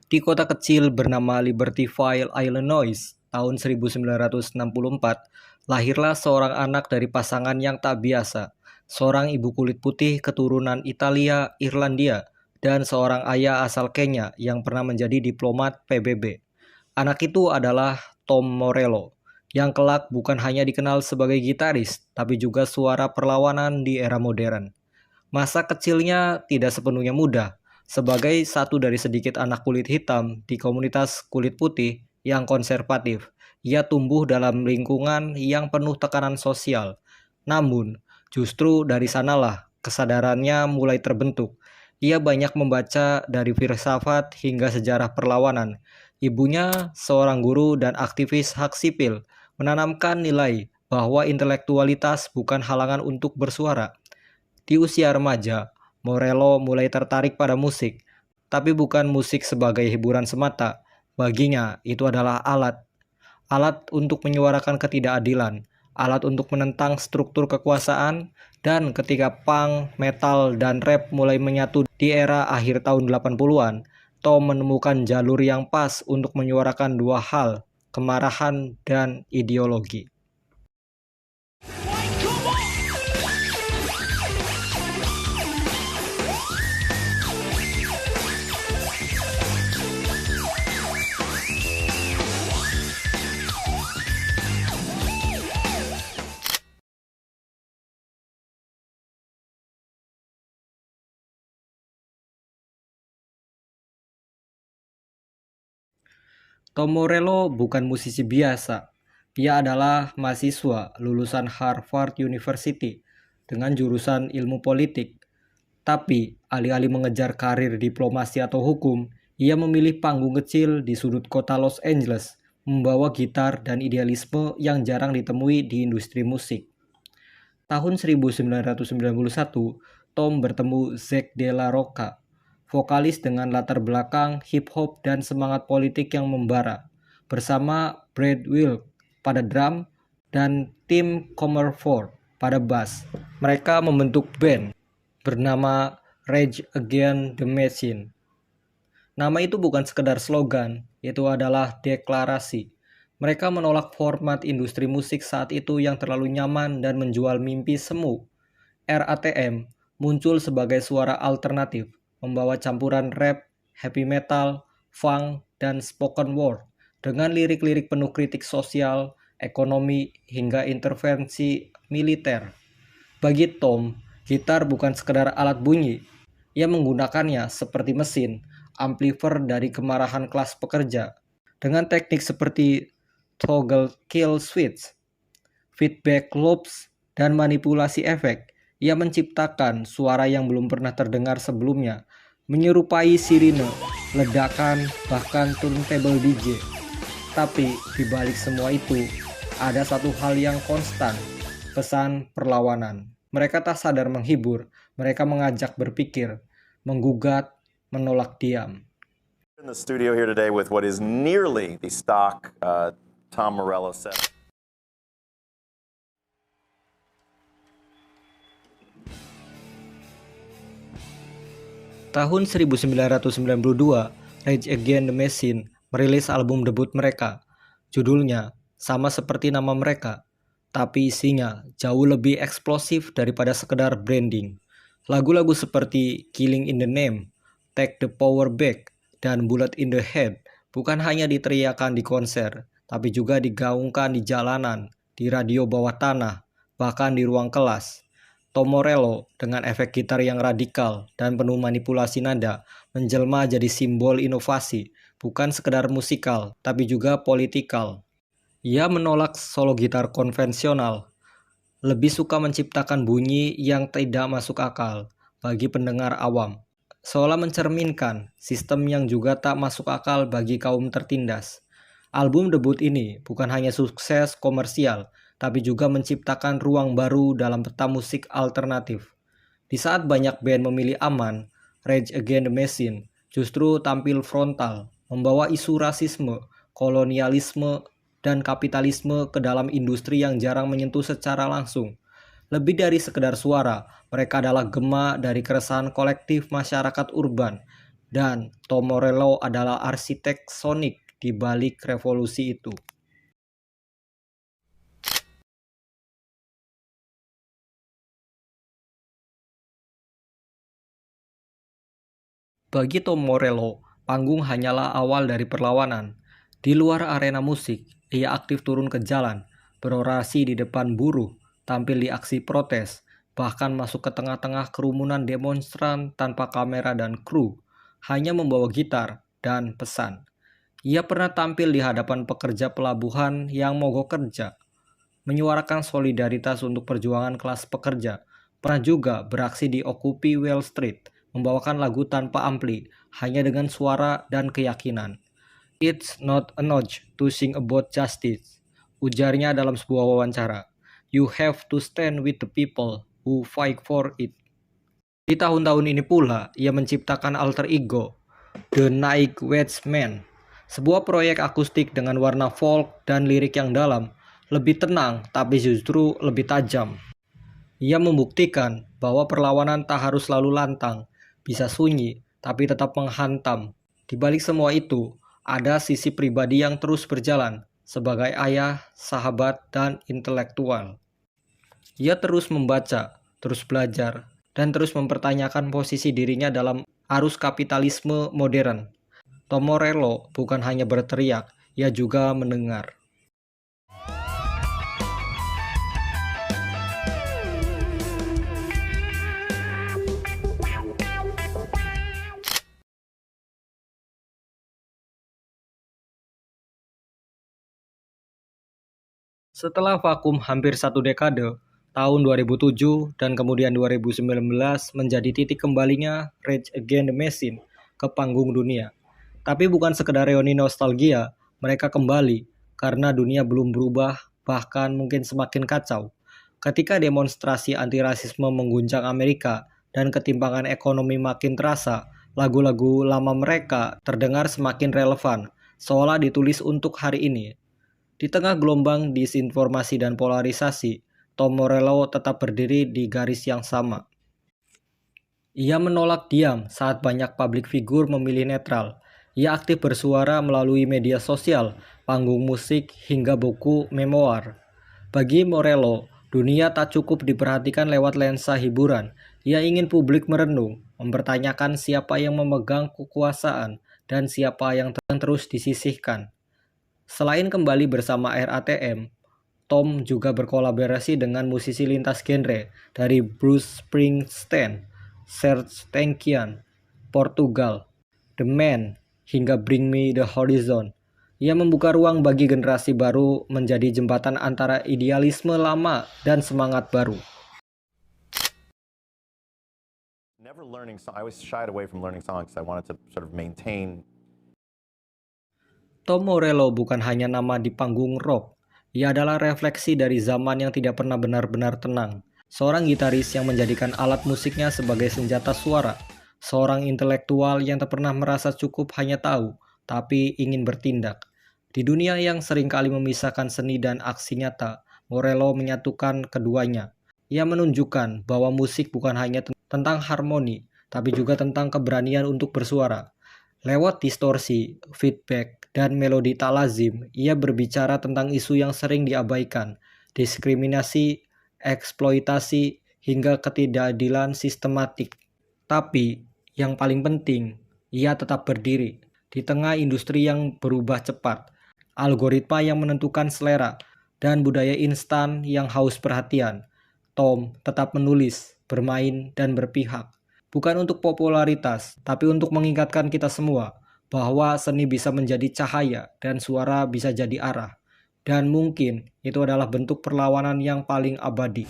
Di kota kecil bernama Libertyville, Illinois, tahun 1964, lahirlah seorang anak dari pasangan yang tak biasa, seorang ibu kulit putih keturunan Italia, Irlandia, dan seorang ayah asal Kenya yang pernah menjadi diplomat PBB. Anak itu adalah Tom Morello, yang kelak bukan hanya dikenal sebagai gitaris, tapi juga suara perlawanan di era modern. Masa kecilnya tidak sepenuhnya mudah. Sebagai satu dari sedikit anak kulit hitam di komunitas kulit putih yang konservatif, ia tumbuh dalam lingkungan yang penuh tekanan sosial. Namun, justru dari sanalah kesadarannya mulai terbentuk. Ia banyak membaca dari filsafat hingga sejarah perlawanan. Ibunya, seorang guru dan aktivis hak sipil, menanamkan nilai bahwa intelektualitas bukan halangan untuk bersuara. Di usia remaja, Morello mulai tertarik pada musik, tapi bukan musik sebagai hiburan semata. Baginya, itu adalah alat untuk menyuarakan ketidakadilan, alat untuk menentang struktur kekuasaan, dan ketika punk, metal, dan rap mulai menyatu di era akhir tahun 80-an, Tom menemukan jalur yang pas untuk menyuarakan dua hal, kemarahan dan ideologi. Tom Morello bukan musisi biasa. Ia adalah mahasiswa lulusan Harvard University dengan jurusan ilmu politik. Tapi, alih-alih mengejar karir diplomasi atau hukum, ia memilih panggung kecil di sudut kota Los Angeles, membawa gitar dan idealisme yang jarang ditemui di industri musik. Tahun 1991, Tom bertemu Zack de la Rocha, vokalis dengan latar belakang hip-hop dan semangat politik yang membara, bersama Brad Wilk pada drum dan Tim Comerford pada bass. Mereka membentuk band bernama Rage Against the Machine. Nama itu bukan sekedar slogan, itu adalah deklarasi. Mereka menolak format industri musik saat itu yang terlalu nyaman dan menjual mimpi semu. RATM muncul sebagai suara alternatif, membawa campuran rap, heavy metal, funk, dan spoken word dengan lirik-lirik penuh kritik sosial, ekonomi, hingga intervensi militer. Bagi Tom, gitar bukan sekedar alat bunyi. Ia menggunakannya seperti mesin, amplifier dari kemarahan kelas pekerja. Dengan teknik seperti toggle kill switch, feedback loops, dan manipulasi efek, ia menciptakan suara yang belum pernah terdengar sebelumnya, menyerupai sirine, ledakan, bahkan turntable DJ. Tapi di balik semua itu, ada satu hal yang konstan, pesan perlawanan. Mereka tak sadar menghibur, mereka mengajak berpikir, menggugat, menolak diam. In the studio here today with what is nearly the stock Tom Morello set. Tahun 1992, Rage Against the Machine merilis album debut mereka. Judulnya sama seperti nama mereka, tapi isinya jauh lebih eksplosif daripada sekedar branding. Lagu-lagu seperti Killing in the Name, Take the Power Back, dan Bullet in the Head bukan hanya diteriakan di konser, tapi juga digaungkan di jalanan, di radio bawah tanah, bahkan di ruang kelas. Tom Morello dengan efek gitar yang radikal dan penuh manipulasi nada menjelma jadi simbol inovasi, bukan sekedar musikal, tapi juga politikal. Ia menolak solo gitar konvensional, lebih suka menciptakan bunyi yang tidak masuk akal bagi pendengar awam, seolah mencerminkan sistem yang juga tak masuk akal bagi kaum tertindas. Album debut ini bukan hanya sukses komersial, tapi juga menciptakan ruang baru dalam peta musik alternatif. Di saat banyak band memilih aman, Rage Against the Machine justru tampil frontal, membawa isu rasisme, kolonialisme, dan kapitalisme ke dalam industri yang jarang menyentuh secara langsung. Lebih dari sekedar suara, mereka adalah gema dari keresahan kolektif masyarakat urban. Dan Tom Morello adalah arsitek sonik di balik revolusi itu. Bagi Tom Morello, panggung hanyalah awal dari perlawanan. Di luar arena musik, ia aktif turun ke jalan, berorasi di depan buruh, tampil di aksi protes, bahkan masuk ke tengah-tengah kerumunan demonstran tanpa kamera dan kru, hanya membawa gitar dan pesan. Ia pernah tampil di hadapan pekerja pelabuhan yang mogok kerja, menyuarakan solidaritas untuk perjuangan kelas pekerja. Pernah juga beraksi di Occupy Wall Street, membawakan lagu tanpa ampli, hanya dengan suara dan keyakinan. It's not enough to sing about justice, ujarnya dalam sebuah wawancara. You have to stand with the people who fight for it. Di tahun-tahun ini pula, ia menciptakan alter ego, The Night Watchman, sebuah proyek akustik dengan warna folk dan lirik yang dalam, lebih tenang tapi justru lebih tajam. Ia membuktikan bahwa perlawanan tak harus selalu lantang, bisa sunyi, tapi tetap menghantam. Di balik semua itu, ada sisi pribadi yang terus berjalan, sebagai ayah, sahabat, dan intelektual. Ia terus membaca, terus belajar, dan terus mempertanyakan posisi dirinya dalam arus kapitalisme modern. Tom Morello bukan hanya berteriak, ia juga mendengar. Setelah vakum hampir satu dekade, tahun 2007 dan kemudian 2019 menjadi titik kembalinya Rage Against the Machine ke panggung dunia. Tapi bukan sekedar reuni nostalgia, mereka kembali karena dunia belum berubah, bahkan mungkin semakin kacau. Ketika demonstrasi anti-rasisme mengguncang Amerika dan ketimpangan ekonomi makin terasa, lagu-lagu lama mereka terdengar semakin relevan, seolah ditulis untuk hari ini. Di tengah gelombang disinformasi dan polarisasi, Tom Morello tetap berdiri di garis yang sama. Ia menolak diam saat banyak publik figur memilih netral. Ia aktif bersuara melalui media sosial, panggung musik, hingga buku memoir. Bagi Morello, dunia tak cukup diperhatikan lewat lensa hiburan. Ia ingin publik merenung, mempertanyakan siapa yang memegang kekuasaan dan siapa yang terus disisihkan. Selain kembali bersama RATM, Tom juga berkolaborasi dengan musisi lintas genre dari Bruce Springsteen, Serj Tankian, Portugal, The Man, hingga Bring Me the Horizon. Ia membuka ruang bagi generasi baru menjadi jembatan antara idealisme lama dan semangat baru. I always shied away from learning songs. I wanted to sort of maintain. Tom Morello bukan hanya nama di panggung rock, ia adalah refleksi dari zaman yang tidak pernah benar-benar tenang. Seorang gitaris yang menjadikan alat musiknya sebagai senjata suara, seorang intelektual yang tak pernah merasa cukup hanya tahu, tapi ingin bertindak. Di dunia yang seringkali memisahkan seni dan aksi nyata, Morello menyatukan keduanya. Ia menunjukkan bahwa musik bukan hanya tentang harmoni, tapi juga tentang keberanian untuk bersuara. Lewat distorsi, feedback, dan melodi tak lazim, ia berbicara tentang isu yang sering diabaikan, diskriminasi, eksploitasi, hingga ketidakadilan sistematik. Tapi, yang paling penting, ia tetap berdiri di tengah industri yang berubah cepat, algoritma yang menentukan selera, dan budaya instan yang haus perhatian. Tom tetap menulis, bermain, dan berpihak. Bukan untuk popularitas, tapi untuk mengingatkan kita semua bahwa seni bisa menjadi cahaya dan suara bisa jadi arah. Dan mungkin itu adalah bentuk perlawanan yang paling abadi.